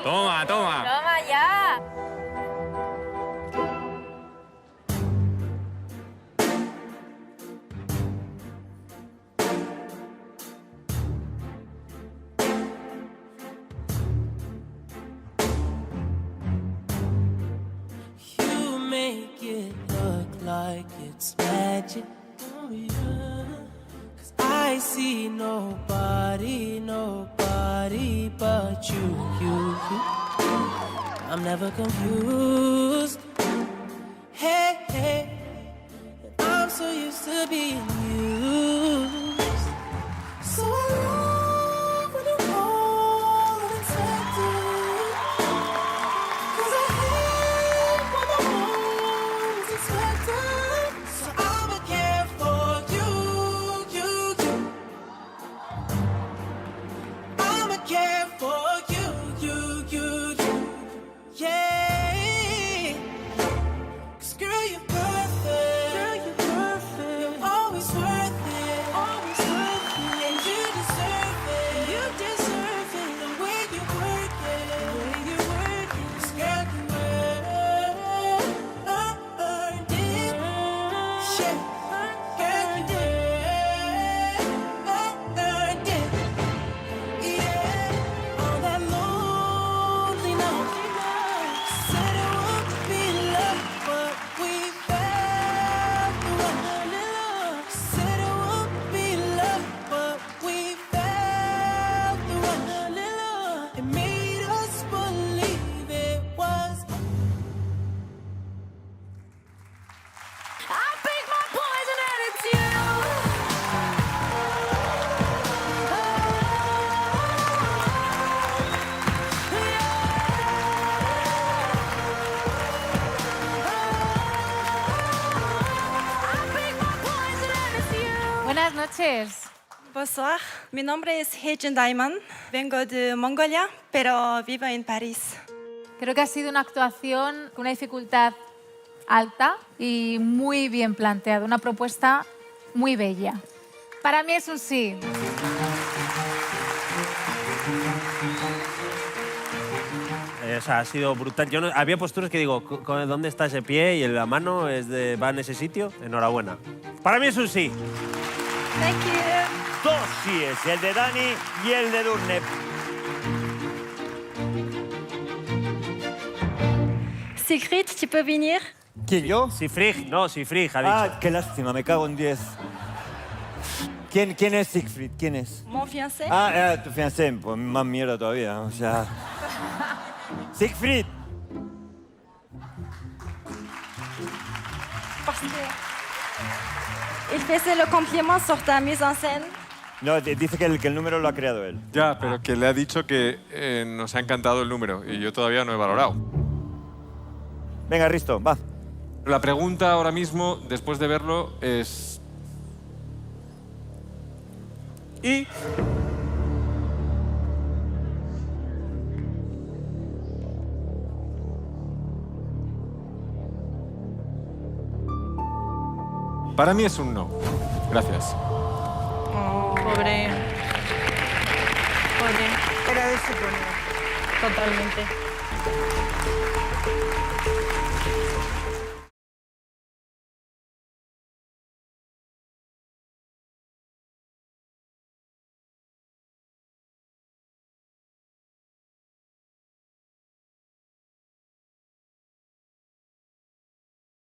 Toma, toma. Toma ya. You make it look like it's magic. Oh yeah. 'Cause I see nobody but you. I'm never confused. Hey, hey, I'm so used to being used. So I love when you call unexpected. 'Cause I hate when the moment's expected. So I'ma care for you. I'ma care for you. Yeah. 'Cause girl, you're perfect. You're always worth it. And you deserve it. The way you work it. 'Cause girl, you earned it. Yeah. Girl, you earned it. Yeah. All that lonely night. Said it would be love, but we fell through love. Said it would be love, but we fell through love. It made us believe it was. I pick my poison and it's you. Buenas noches. Bonsoir, mi nombre es Heijin Daiman. Vengo de Mongolia, pero vivo en París. Creo que ha sido una actuación con una dificultad alta y muy bien planteada, una propuesta muy bella. Para mí es un sí. O sea, ha sido brutal. Yo no, había posturas que digo, ¿dónde está ese pie? Y la mano va en ese sitio. Enhorabuena. Para mí es un sí. Thank you. Dos síes, el de Dani y el de Edurne. Sigrid, tu peux venir? ¿Quién, yo? Sifrig, no, Sifrig, ha dicho. Ah, qué lástima, me cago en 10. ¿Quién es Siegfried? ¿Quién es? Mon fiancé? Tu fiancé, pues más mierda todavía, o sea... Siegfried. Parce que il faisait le compliment sur ta mise en scène. No, dice que el número lo ha creado él. Ya, pero que le ha dicho que nos ha encantado el número y yo todavía no he valorado. Venga, Risto, va. La pregunta ahora mismo, después de verlo, es... ¿Y? Para mí es un no. Gracias. Pobre. Era de suponer. Totalmente.